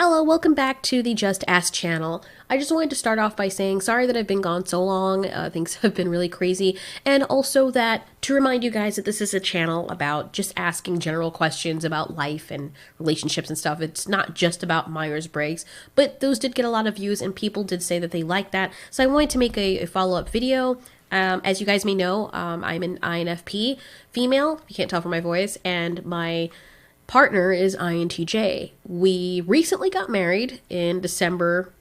Hello, welcome back to the Just Ask channel. I just wanted to start off by saying sorry that I've been gone so long. Things have been really crazy. And also that to remind you guys that this is a channel about just asking general questions about life and relationships and stuff. It's not just about Myers-Briggs, but those did get a lot of views and people did say that they liked that. So I wanted to make a follow-up video. As you guys may know, I'm an INFP female. You can't tell from my voice. And my partner is INTJ. We recently got married in December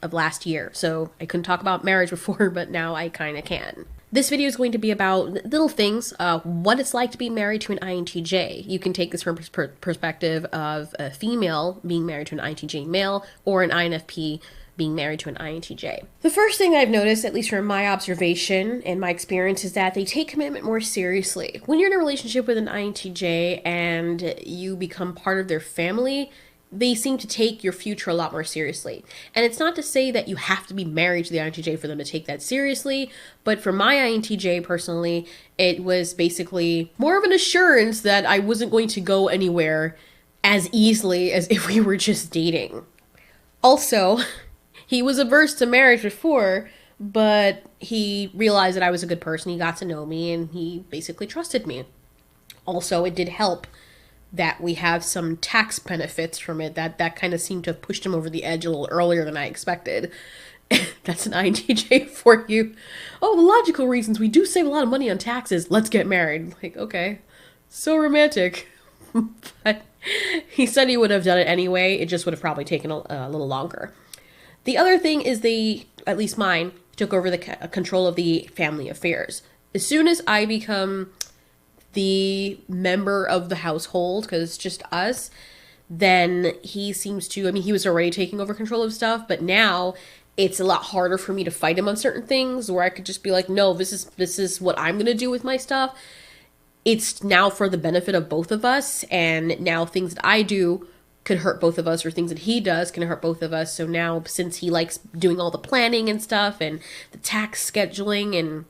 of last year, so I couldn't talk about marriage before, but now I kind of can. This video is going to be about little things, what it's like to be married to an INTJ. You can take this from perspective of a female being married to an INTJ male or an INFP being married to an INTJ. The first thing I've noticed, at least from my observation and my experience, is that they take commitment more seriously. When you're in a relationship with an INTJ and you become part of their family, they seem to take your future a lot more seriously. And it's not to say that you have to be married to the INTJ for them to take that seriously, but for my INTJ personally, it was basically more of an assurance that I wasn't going to go anywhere as easily as if we were just dating. Also, he was averse to marriage before, but he realized that I was a good person. He got to know me and he basically trusted me. Also, it did help that we have some tax benefits from it. That kind of seemed to have pushed him over the edge a little earlier than I expected. That's an INTJ for you. Oh, the logical reasons. We do save a lot of money on taxes. Let's get married. Like, okay. So romantic. But he said he would have done it anyway. It just would have probably taken a little longer. The other thing is at least mine, took over the control of the family affairs. As soon as I become the member of the household, because it's just us, then he seems to, he was already taking over control of stuff, but now it's a lot harder for me to fight him on certain things where I could just be like, no, this is what I'm going to do with my stuff. It's now for the benefit of both of us, and now things that I do could hurt both of us, or things that he does can hurt both of us. So now, since he likes doing all the planning and stuff and the tax scheduling, and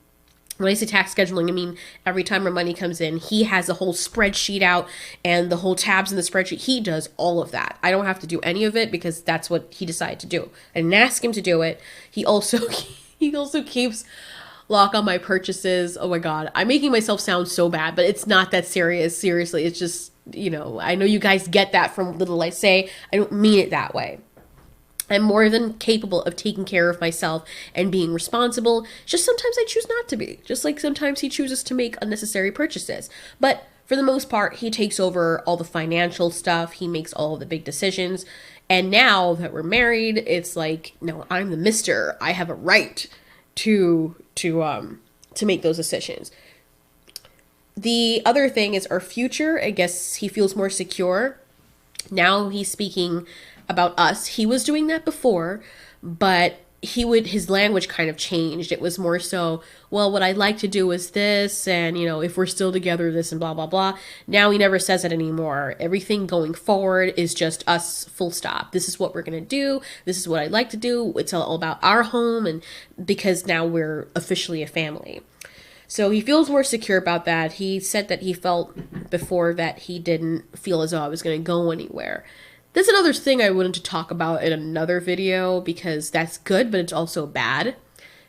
when I say tax scheduling, I mean every time our money comes in, he has a whole spreadsheet out and the whole tabs in the spreadsheet. He does all of that. I don't have to do any of it because that's what he decided to do. I didn't ask him to do it. He also keeps lock on my purchases. Oh my god, I'm making myself sound so bad, but it's not that serious. Seriously, it's just, I know you guys get that from little I say. I don't mean it that way. I'm more than capable of taking care of myself and being responsible. Just sometimes I choose not to be. Just like sometimes he chooses to make unnecessary purchases. But for the most part, he takes over all the financial stuff. He makes all of the big decisions. And now that we're married, it's like, no, I'm the mister. I have a right to make those decisions. The other thing is our future. I guess he feels more secure. Now he's speaking about us. He was doing that before, but his language kind of changed. It was more so, well, what I'd like to do is this, and if we're still together, this, and blah blah blah. Now he never says it anymore. Everything going forward is just us, full stop. This is what we're gonna do. This is what I'd like to do. It's all about our home, and because now we're officially a family. So he feels more secure about that. He said that he felt before that he didn't feel as though I was going to go anywhere. That's another thing I wanted to talk about in another video because that's good, but it's also bad.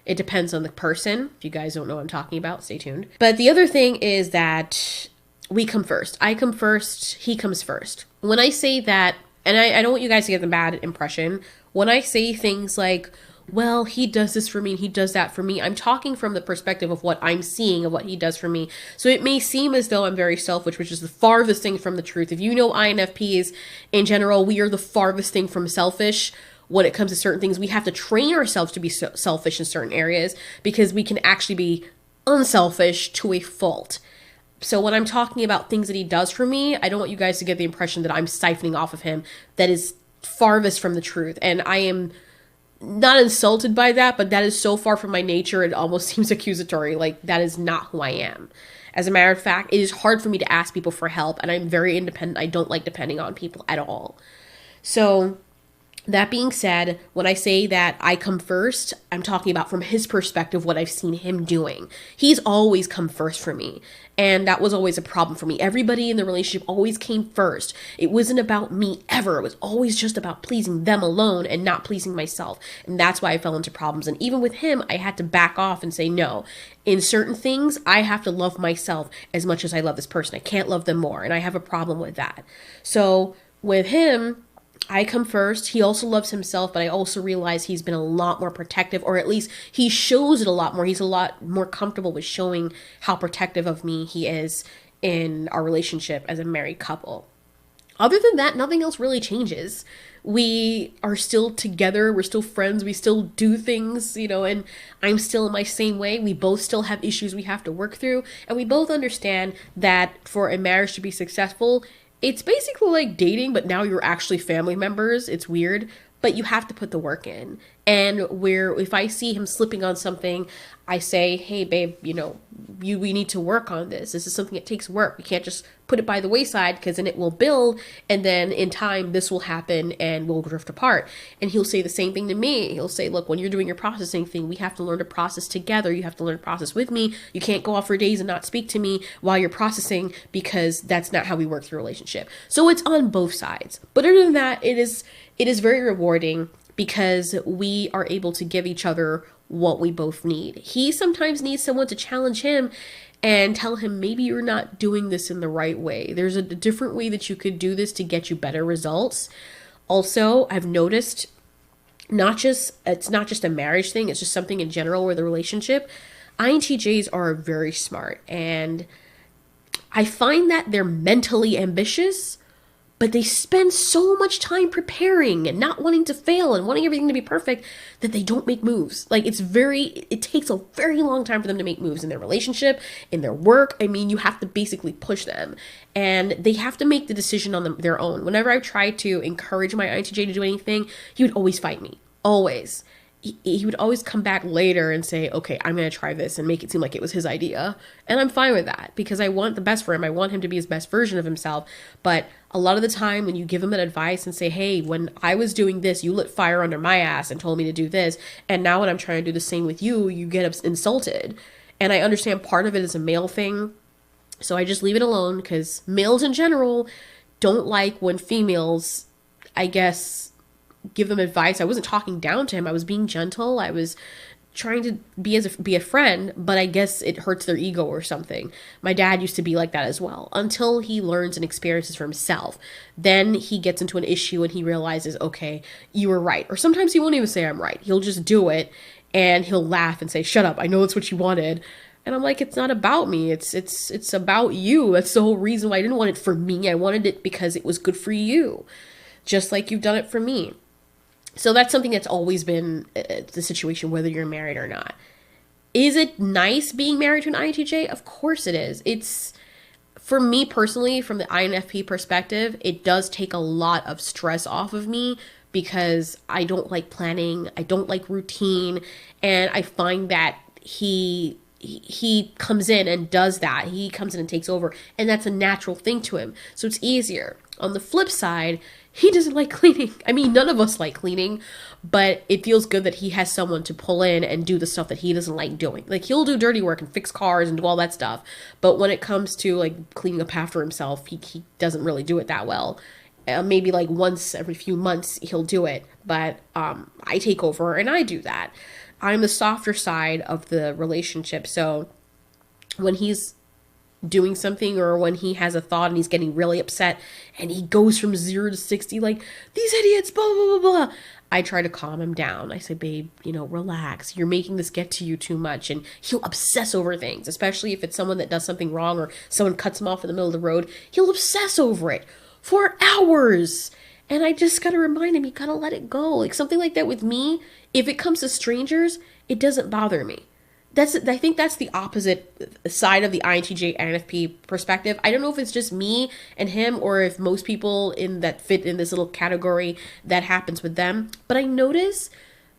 It depends on the person. If you guys don't know what I'm talking about, stay tuned. But the other thing is that we come first. I come first, he comes first. When I say that, and I don't want you guys to get the bad impression, when I say things like, well, he does this for me and he does that for me, I'm talking from the perspective of what I'm seeing of what he does for me. So it may seem as though I'm very selfish, which is the farthest thing from the truth. If you know INFPs in general, we are the farthest thing from selfish when it comes to certain things. We have to train ourselves to be selfish in certain areas because we can actually be unselfish to a fault. So when I'm talking about things that he does for me, I don't want you guys to get the impression that I'm siphoning off of him. That is farthest from the truth. And I am not insulted by that, but that is so far from my nature, it almost seems accusatory. Like, that is not who I am. As a matter of fact, it is hard for me to ask people for help, and I'm very independent. I don't like depending on people at all. So That being said, when I say that I come first, I'm talking about from his perspective, what I've seen him doing. He's always come first for me. And that was always a problem for me. Everybody in the relationship always came first. It wasn't about me ever. It was always just about pleasing them alone and not pleasing myself. And that's why I fell into problems. And even with him, I had to back off and say no. In certain things, I have to love myself as much as I love this person. I can't love them more. And I have a problem with that. So with him, I come first. He also loves himself, but I also realize he's been a lot more protective, or at least he shows it a lot more. He's a lot more comfortable with showing how protective of me he is in our relationship as a married couple. Other than that, nothing else really changes. We are still together. We're still friends. We still do things, and I'm still in my same way. We both still have issues we have to work through. And we both understand that for a marriage to be successful, it's basically like dating, but now you're actually family members. It's weird, but you have to put the work in. And where if I see him slipping on something, I say, hey, babe, we need to work on this. This is something that takes work. We can't just put it by the wayside because then it will build. And then in time, this will happen and we'll drift apart. And he'll say the same thing to me. He'll say, look, when you're doing your processing thing, we have to learn to process together. You have to learn to process with me. You can't go off for days and not speak to me while you're processing because that's not how we work through a relationship. So it's on both sides. But other than that, it is very rewarding because we are able to give each other what we both need. He sometimes needs someone to challenge him and tell him, maybe you're not doing this in the right way. There's a different way that you could do this to get you better results. Also, I've noticed it's not just a marriage thing, it's just something in general with a relationship. INTJs are very smart, and I find that they're mentally ambitious, but they spend so much time preparing and not wanting to fail and wanting everything to be perfect that they don't make moves. Like it takes a very long time for them to make moves in their relationship, in their work. I mean, you have to basically push them and they have to make the decision on their own. Whenever I tried to encourage my INTJ to do anything, he would always fight me. Always. He would always come back later and say, okay, I'm going to try this and make it seem like it was his idea. And I'm fine with that because I want the best for him. I want him to be his best version of himself. But a lot of the time when you give him that advice and say, hey, when I was doing this, you lit fire under my ass and told me to do this. And now when I'm trying to do the same with you, you get insulted. And I understand part of it is a male thing. So I just leave it alone because males in general don't like when females, I guess, give them advice. I wasn't talking down to him. I was being gentle. I was trying to be a friend, but I guess it hurts their ego or something. My dad used to be like that as well until he learns and experiences for himself. Then he gets into an issue and he realizes, okay, you were right. Or sometimes he won't even say I'm right. He'll just do it and he'll laugh and say, shut up. I know that's what you wanted. And I'm like, it's not about me. It's about you. That's the whole reason why I didn't want it for me. I wanted it because it was good for you. Just like you've done it for me. So that's something that's always been the situation, whether you're married or not. Is it nice being married to an INTJ? Of course it is. It's, for me personally, from the INFP perspective, it does take a lot of stress off of me because I don't like planning. I don't like routine. And I find that he comes in and does that. He comes in and takes over. And that's a natural thing to him. So it's easier. On the flip side, he doesn't like cleaning. I mean, none of us like cleaning, but it feels good that he has someone to pull in and do the stuff that he doesn't like doing. Like, he'll do dirty work and fix cars and do all that stuff. But when it comes to, like, cleaning up after himself, he doesn't really do it that well. Maybe, like, once every few months he'll do it. But I take over and I do that. I'm the softer side of the relationship. So when he's doing something or when he has a thought and he's getting really upset and he goes from 0 to 60 like, these idiots, blah, blah, blah, blah, I try to calm him down. I say, babe, relax. You're making this get to you too much. And he'll obsess over things, especially if it's someone that does something wrong or someone cuts him off in the middle of the road. He'll obsess over it for hours. And I just got to remind him, you got to let it go. Like, something like that with me, if it comes to strangers, it doesn't bother me. I think that's the opposite side of the INTJ INFP perspective. I don't know if it's just me and him or if most people that fit in this little category that happens with them. But I notice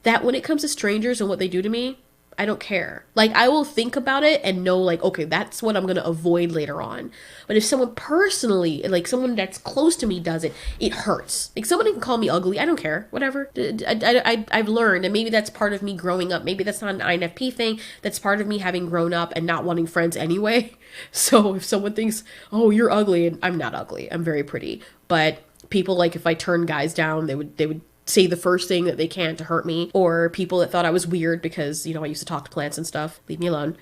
that when it comes to strangers and what they do to me, I don't care. Like, I will think about it and know, like, okay, that's what I'm going to avoid later on. But if someone personally, like someone that's close to me does it, it hurts. Like, somebody can call me ugly. I don't care. Whatever. I've learned, and maybe that's part of me growing up. Maybe that's not an INFP thing. That's part of me having grown up and not wanting friends anyway. So if someone thinks, oh, you're ugly, and I'm not ugly. I'm very pretty. But people, like, if I turn guys down, they would say the first thing that they can to hurt me. Or people that thought I was weird because, you know, I used to talk to plants and stuff. Leave me alone.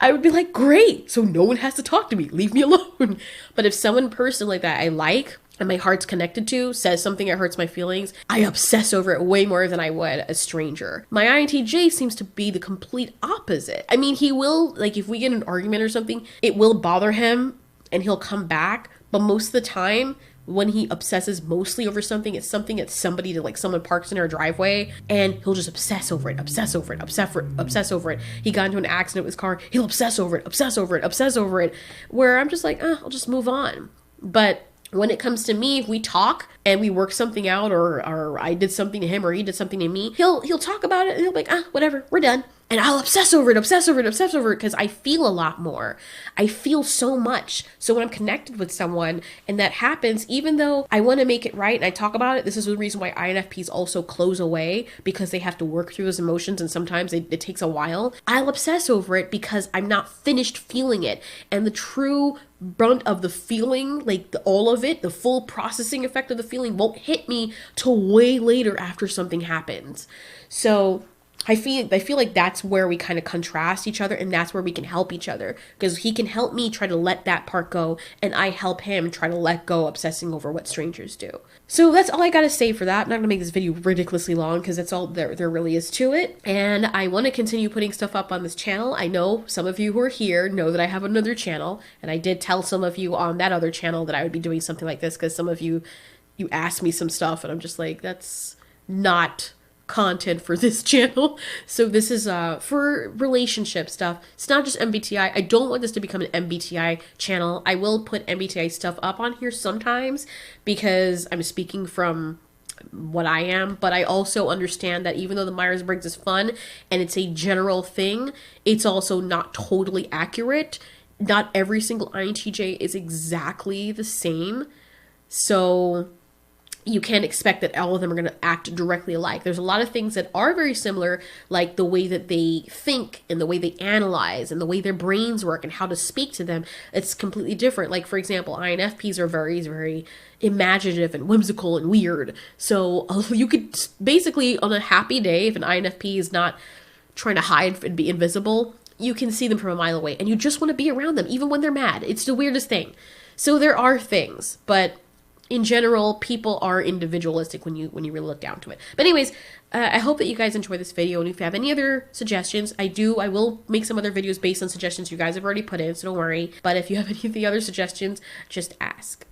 I would be like, great, so no one has to talk to me. Leave me alone. But if someone person like that I like and my heart's connected to says something that hurts my feelings, I obsess over it way more than I would a stranger. My INTJ seems to be the complete opposite. I mean, he will, like, if we get in an argument or something, it will bother him and he'll come back. But most of the time, when he obsesses mostly over something, it's something that somebody did, like someone parks in our driveway, and he'll just obsess over it, obsess over it, obsess over it. He got into an accident with his car, he'll obsess over it, obsess over it, obsess over it, where I'm just like, I'll just move on. But when it comes to me, if we talk and we work something out, or I did something to him or he did something to me, he'll talk about it and he'll be like, whatever, we're done. And I'll obsess over it, because I feel a lot more. I feel so much. So when I'm connected with someone and that happens, even though I want to make it right and I talk about it, this is the reason why INFPs also close away, because they have to work through those emotions and sometimes it takes a while. I'll obsess over it because I'm not finished feeling it. And the true brunt of the feeling, like all of it, the full processing effect of the feeling won't hit me till way later after something happens. So I feel like that's where we kind of contrast each other, and that's where we can help each other, because he can help me try to let that part go, and I help him try to let go obsessing over what strangers do. So that's all I gotta say for that. I'm not gonna make this video ridiculously long because that's all there really is to it. And I want to continue putting stuff up on this channel. I know some of you who are here know that I have another channel, and I did tell some of you on that other channel that I would be doing something like this, because some of you asked me some stuff and I'm just like, that's not content for this channel. So this is for relationship stuff. It's not just MBTI. I don't want this to become an MBTI channel. I will put MBTI stuff up on here sometimes because I'm speaking from what I am, but I also understand that even though the Myers-Briggs is fun and it's a general thing, it's also not totally accurate. Not every single INTJ is exactly the same. So you can't expect that all of them are going to act directly alike. There's a lot of things that are very similar, like the way that they think and the way they analyze and the way their brains work and how to speak to them. It's completely different. Like, for example, INFPs are very, very imaginative and whimsical and weird. So you could basically, on a happy day, if an INFP is not trying to hide and be invisible, you can see them from a mile away and you just want to be around them, even when they're mad. It's the weirdest thing. So there are things, but in general, people are individualistic when you really look down to it. But anyways, I hope that you guys enjoy this video. And if you have any other suggestions, I will make some other videos based on suggestions you guys have already put in, so don't worry. But if you have any of the other suggestions, just ask.